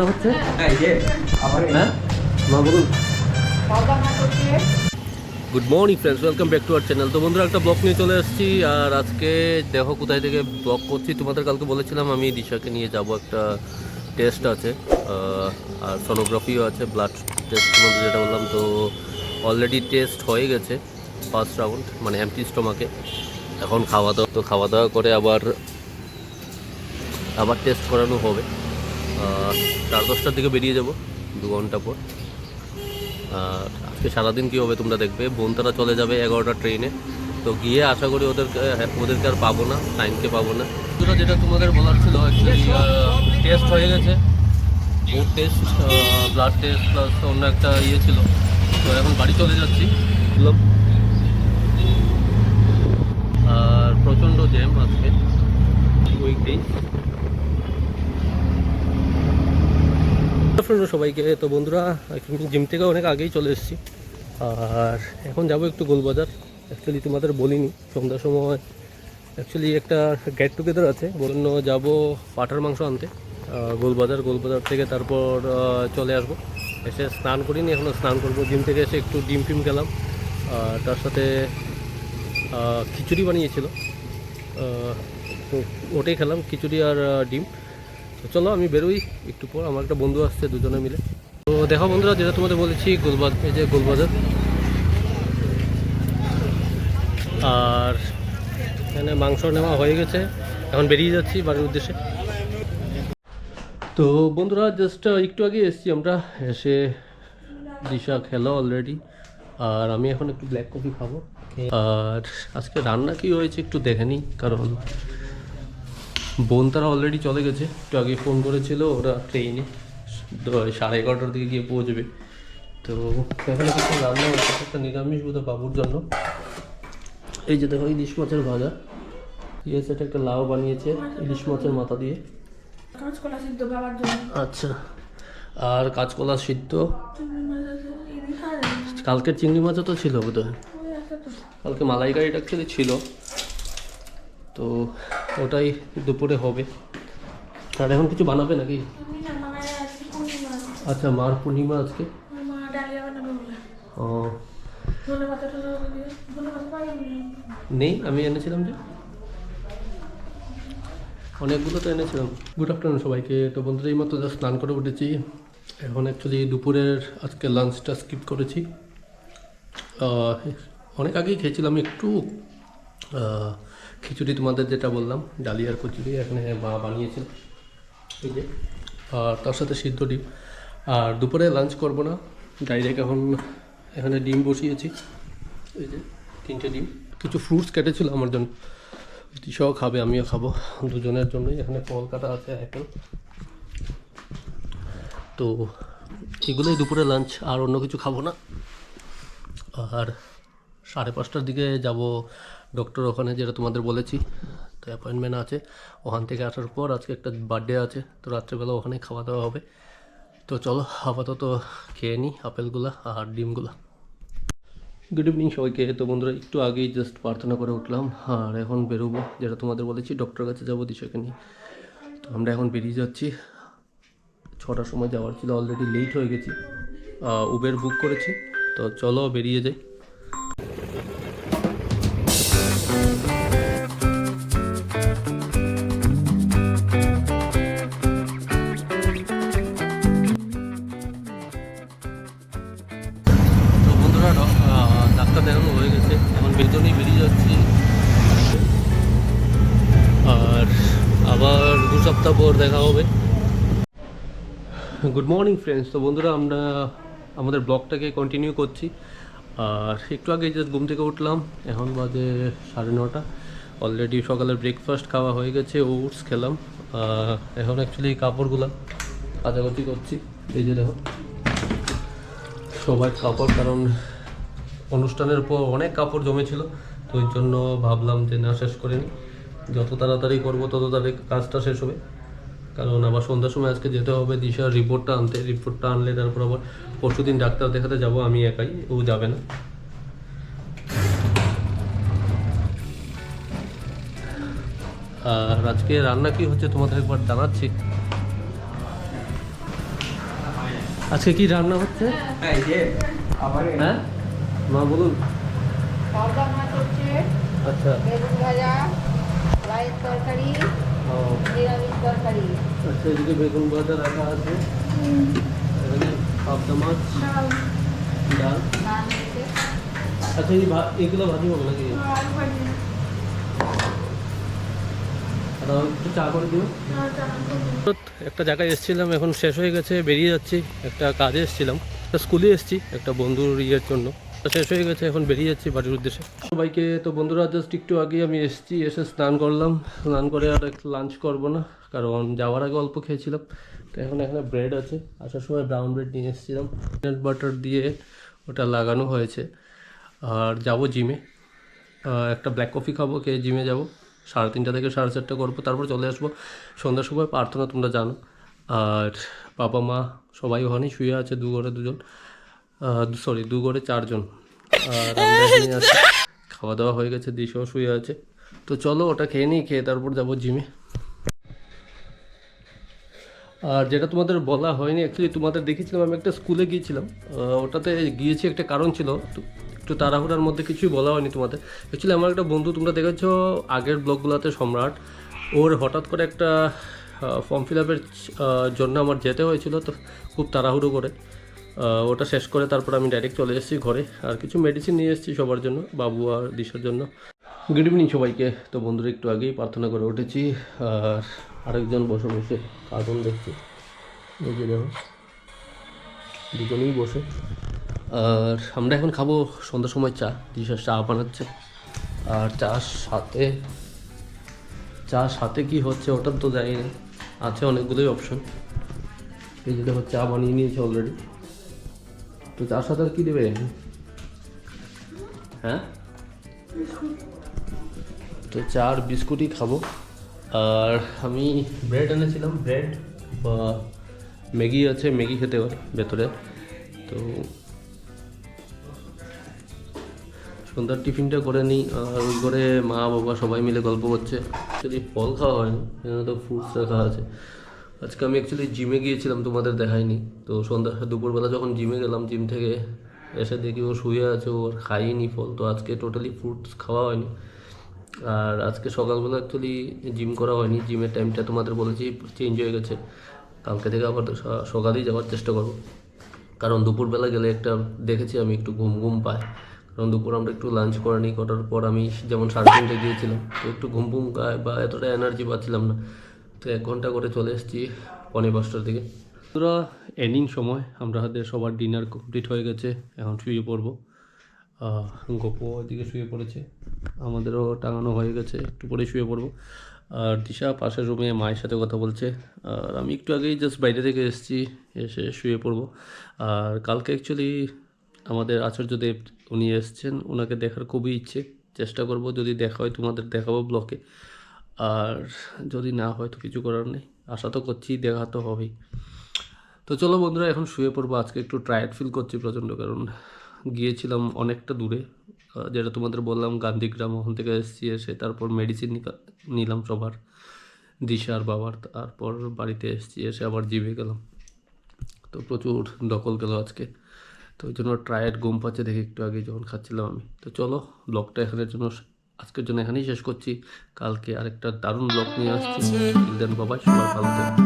রান্না হচ্ছে? হ্যাঁ মা বলুন। Good morning friends, welcome back to our channel. তো বন্ধুরা একটা ব্লগ নিয়ে চলে এসেছি। আর আজকে দেখো কোথায় থেকে ব্লগ করছি। তোমাদের কালকে বলেছিলাম আমি দিশাকে নিয়ে যাব, একটা টেস্ট আছে আর সোনোগ্রাফিও আছে, ব্লাড টেস্ট তোমাদের যেটা বললাম। তো অলরেডি টেস্ট হয়ে গেছে ফার্স্ট রাউন্ড, মানে এমটি স্টমাকে। এখন খাওয়া দাওয়া করে আবার টেস্ট করানো হবে। 10:30টার দিকে বেরিয়ে যাব, 2 ঘন্টা পর। আর আজকে সারাদিন কী হবে তোমরা দেখবে। বোনতারা চলে যাবে 11টার ট্রেনে। তো গিয়ে আশা করি ওদেরকে আর পাবো না, টাইমকে পাবো না। যেটা তোমাদের বলার ছিল, অ্যাকচুয়ালি টেস্ট হয়ে গেছে, booth test, blood test plus অন্য একটা ছিল। তো এখন বাড়ি চলে যাচ্ছি। আর প্রচণ্ড জ্যাম আজকে, উইকডেজ। সবাইকে। তো বন্ধুরা জিম থেকে অনেক আগেই চলে এসেছি। আর এখন যাব একটু গোলবাজার। অ্যাকচুয়ালি তোমাদের বলিনি, সন্ধ্যার সময় অ্যাকচুয়ালি একটা গেট টুগেদার আছে, বলুন যাব পাঠার মাংস আনতে গোলবাজার থেকে। তারপর চলে আসবো, এসে স্নান করিনি, এখনও স্নান করবো। জিম থেকে এসে একটু ডিম ফিম খেলাম, তার সাথে খিচুড়ি বানিয়েছিল, তো ওটাই খেলাম, খিচুড়ি আর ডিম। তো চলো আমি বেরোই একটু পর, আমার একটা বন্ধু আসছে, দুজনে মিলে। তো দেখো বন্ধুরা, যেটা তোমাদের বলেছি, এই যে গোলবাজার। আর এখানে মাংস নেওয়া হয়ে গেছে, এখন বেরিয়ে যাচ্ছি বাড়ির উদ্দেশ্যে। তো বন্ধুরা জাস্ট একটু আগে এসেছি আমরা, এসে দিশা খেলো অলরেডি। আর আমি এখন একটু ব্ল্যাক কফি খাবো। আর আজকে রান্না কি হয়েছে একটু দেখে নিই, কারণ বোন তারা অলরেডি চলে গেছে। একটু আগে ফোন করেছিল, ওরা ট্রেনে 11:30টার দিকে গিয়ে পৌঁছবে। তো এখানে কিছু রান্না হচ্ছে, একটা নিরামিষ বোধহয় বাবুর জন্য। এই যে দেখো, ইলিশ মাছের ভাজা, সেটা একটা লাউ বানিয়েছে ইলিশ মাছের মাথা দিয়ে। আচ্ছা, আর কাঁচকলা সিদ্ধ। কালকের চিংড়ি মাছও তো ছিল বোধহয়, কালকে মালাইকারিটা অ্যাকচুয়ালি ছিল। তো ওটাই দুপুরে হবে। আর এখন কিছু বানাবে নাকি? আচ্ছা, মার পূর্ণিমা আজকে। ও নেই, আমি এনেছিলাম যে, অনেকগুলো তো এনেছিলাম। গুড আফটারনুন সবাইকে। তো বন্ধুরা এই মাত্র জাস্ট স্নান করে উঠেছি। এখন অ্যাকচুয়ালি দুপুরের আজকে লাঞ্চটা স্কিপ করেছি। অনেক আগেই খেয়েছিলাম একটু খিচুড়ি, তোমাদের যেটা বললাম, ডালিয়ার খিচুড়ি এখানে মা বানিয়েছিল, এই যে। আর তার সাথে সিদ্ধ ডিম। আর দুপুরে লাঞ্চ করব না, ডাইরেক্ট এখন এখানে ডিম বসিয়েছি, এই যে 3টে ডিম। কিছু ফ্রুটস কেটেছিল আমার জন্য, দিশাও খাবে আমিও খাবো, দুজনের জন্যই। এখানে ফল কাটা আছে, অ্যাপেল। তো এগুলোই দুপুরে লাঞ্চ, আর অন্য কিছু খাবো না। আর 5:30টার দিকে যাব ডক্টর ওখানে, যেটা তোমাদের বলেছি। তো অ্যাপয়েন্টমেন্ট আছে, ওখান থেকে আসার পর আজকে একটা বার্থডে আছে, তো রাত্রেবেলা ওখানে খাওয়া দাওয়া হবে। তো চলো আপাতত খেয়ে নিই আপেলগুলা আর ডিমগুলা। গুড ইভিনিং সবাইকে। তো বন্ধুরা একটু আগেই জাস্ট প্রার্থনা করে উঠলাম, আর এখন বেরোবো, যেটা তোমাদের বলেছি, ডক্টরের কাছে যাবো দিশাকে নিয়ে। তো আমরা এখন বেরিয়ে যাচ্ছি, 6টার সময় যাওয়ার ছিল, অলরেডি লেট হয়ে গেছি। উবের বুক করেছি, তো চলো বেরিয়ে যাই। তো বন্ধুরা ডাক্তার দেখানো হয়ে গেছে, এখন বেতনই বেরিয়ে যাচ্ছি। আর আবার 2 সপ্তাহ পর দেখা হবে। Good morning friends. তো বন্ধুরা আমরা আমাদের ব্লগটাকে কন্টিনিউ করছি। আর একটু আগে জাস্ট ঘুম থেকে উঠলাম, এখন বাজে 9:30। অলরেডি সকালের ব্রেকফাস্ট খাওয়া হয়ে গেছে, ওটস খেলাম। এখন অ্যাকচুয়ালি কাপড়গুলো কাচাকুচি করছি, এই যে দেখো সবার কাপড়, কারণ অনুষ্ঠানের পর অনেক কাপড় জমেছিল। তো ওই জন্য ভাবলাম যে না, শেষ করে নিই, যত তাড়াতাড়ি করবো তত তাড়াতাড়ি কাজটা শেষ হবে। কারণ আবার সন্ধ্যার সময় আজকে যেতে হবে দিশার রিপোর্টটা আনতে। রিপোর্টটা আনলে তারপর আবার পরশুদিন ডাক্তার দেখাতে যাব, আমি একাই, ও যাবে না। আর আজকে রান্না কি হচ্ছে তোমাদের একবার জানাচ্ছি। আজকে কি রান্না হচ্ছে? হ্যাঁ মা বলুন। পাউডার মাছ হচ্ছে, আচ্ছা বেগুন ভাজা, রাইস তরকারি, ও নিরামিষ তরকারি, আচ্ছা, এদিকে বেগুন ভাজা রাখা আছে, এখানে পাবদা মাছ, ডাল। নান হচ্ছে, আচ্ছা এগুলো ভাজি হবে নাকি? আলু ভাজি। আর একটু চা করে দিও। একটা জায়গায় এসেছিলাম, এখন শেষ হয়ে গেছে, বেরিয়ে যাচ্ছি। একটা কাজে এসেছিলাম, একটা স্কুলে এসেছি একটা বন্ধুর ইয়ের জন্য, শেষ হয়ে গেছে, এখন বেরিয়ে যাচ্ছি বাড়ির উদ্দেশ্যে। সবাইকে তো বন্ধুরা, জাস্ট একটু আগে আমি এসেছি, এসে স্নান করলাম, স্নান করে আর একটু লাঞ্চ করবো না, কারণ যাওয়ার আগে অল্প খেয়েছিলাম। তো এখন এখানে ব্রেড আছে, আসার সময় ব্রাউন ব্রেড নিয়ে এসেছিলাম, পিনাট বাটার দিয়ে ওটা লাগানো হয়েছে। আর যাবো জিমে, একটা ব্ল্যাক কফি খাবো, খেয়ে জিমে যাবো, 3:30 থেকে 4:30 করবো, তারপর চলে আসবো সন্ধ্যার সময়। প্রার্থনা তোমরা জানো। আর বাবা মা সবাই ওখানেই শুয়ে আছে, 2 ঘরে 2 জন, সরি 2 ঘরে 4 জন। আর আমরা এখানে আছি, খাওয়া দাওয়া হয়ে গেছে, দিশাও শুয়ে আছে। তো চলো ওটা খেয়ে নিই, খেয়ে তারপর যাবো জিমে। আর যেটা তোমাদের বলা হয়নি, অ্যাকচুয়ালি তোমাদের দেখেছিলাম আমি একটা স্কুলে গিয়েছিলাম, ওটাতে গিয়েছি একটা কারণ ছিল, তো একটু তাড়াহুড়ার মধ্যে কিছুই বলা হয়নি তোমাদের। অ্যাকচুয়ালি আমার একটা বন্ধু, তোমরা দেখেছো আগের ব্লগগুলোতে, সম্রাট, ওর হঠাৎ করে একটা ফর্ম ফিল আপের জন্য আমার যেতে হয়েছিল, তো খুব তাড়াহুড়ো করে ওটা শেষ করে তারপর আমি ডাইরেক্ট চলে এসেছি ঘরে। আর কিছু মেডিসিন নিয়ে এসেছি সবার জন্য, বাবু আর দিশার জন্য। গুড ইভিনিং সবাইকে। তো বন্ধুরা একটু আগেই প্রার্থনা করে উঠেছি, আর আরেকজন বসে বসে কার্টুন দেখছি, এই যে দেখো দুজনেই বসে। আর আমরা এখন খাবো সন্ধ্যার সময় চা, দিশা চা বানাচ্ছে। আর চা সাথে কি হচ্ছে ওটা তো জানি না, আছে অনেকগুলোই অপশন। এই যে দেখো চা বানিয়ে নিয়েছে অলরেডি। তো চার সাথে আর কী দেবে? হ্যাঁ, তো চা আর বিস্কুটই খাবো। আর আমি ব্রেড এনেছিলাম, ব্রেড বা ম্যাগি আছে, ম্যাগি খেতে হয় ভেতরে। তো সন্ধ্যার টিফিনটা করে নিই, আর ওই করে মা বাবা সবাই মিলে গল্প করছে। অ্যাকচুয়ালি ফল খাওয়া হয়নি, এখানে তো ফ্রুটস রাখা আছে। আজকে আমি অ্যাকচুয়ালি জিমে গিয়েছিলাম, তোমাদের দেখাইনি। তো দুপুরবেলা যখন জিমে গেলাম, জিম থেকে এসে দেখি ও শুয়ে আছে, ওর খাইনি ফল। তো আজকে টোটালি ফ্রুটস খাওয়া হয়নি। আর আজকে সকালবেলা অ্যাকচুয়ালি জিম করা হয়নি, জিমের টাইমটা তোমাদের বলেছি চেঞ্জ হয়ে গেছে। কালকে থেকে আবার সকালেই যাওয়ার চেষ্টা করবো, কারণ দুপুরবেলা গেলে একটা দেখেছি আমি একটু ঘুম ঘুম পায়। কারণ দুপুর আমরা একটু লাঞ্চ করিনি, করার পর আমি যেমন 3:30 গিয়েছিলাম, তো একটু ঘুম ঘুম পায় বা এতটা এনার্জি পাচ্ছিলাম না। তো 1 ঘন্টা করে চলে এসেছি 4:45 দিকে। পুরো এন্ডিং সময়, আমরা হাতে সবার ডিনার কমপ্লিট হয়ে গেছে, এখন শুয়ে পড়বো। গপু ওইদিকে শুয়ে পড়েছে, আমাদেরও টাঙানো হয়ে গেছে, একটু পরে শুয়ে পড়বো। আর দিশা পাশের রুমে মায়ের সাথে কথা বলছে। আর আমি একটু আগেই জাস্ট বাইরে থেকে এসেছি, এসে শুয়ে পড়বো। আর কালকে অ্যাকচুয়ালি আমাদের আচার্যদেব উনি এসছেন, ওনাকে দেখার খুবই ইচ্ছে, চেষ্টা করব যদি দেখা হয় তোমাদের দেখাবো ব্লগে। আর যদি না হয় তো কিছু করার নেই, আশা তো করছি দেখা তো হবেই। তো চলো বন্ধুরা, এখন শুয়ে পড়বো। আজকে একটু টায়ার্ড ফিল করছি প্রচণ্ড, কারণ গিয়েছিলাম অনেকটা দূরে, যেটা তোমাদের বললাম গান্ধীগ্রাম, ওখান থেকে এসেছি, এসে তারপর মেডিসিন নিলাম সবার, দিশার বাবার, তারপর বাড়িতে এসেছি, এসে আবার জিমে গেলাম। তো প্রচুর দখল গেল আজকে, তো ওই জন্য টায়ার্ড, ঘুম পাচ্ছে দেখে একটু আগে যখন খাচ্ছিলাম আমি। তো চলো ব্লগটা এখানের জন্য, আজকের জন্য এখানেই শেষ করছি। কালকে আরেকটা দারুণ ব্লগ নিয়ে আসছি। দেন বাবা, সবার ভালো থাকবে।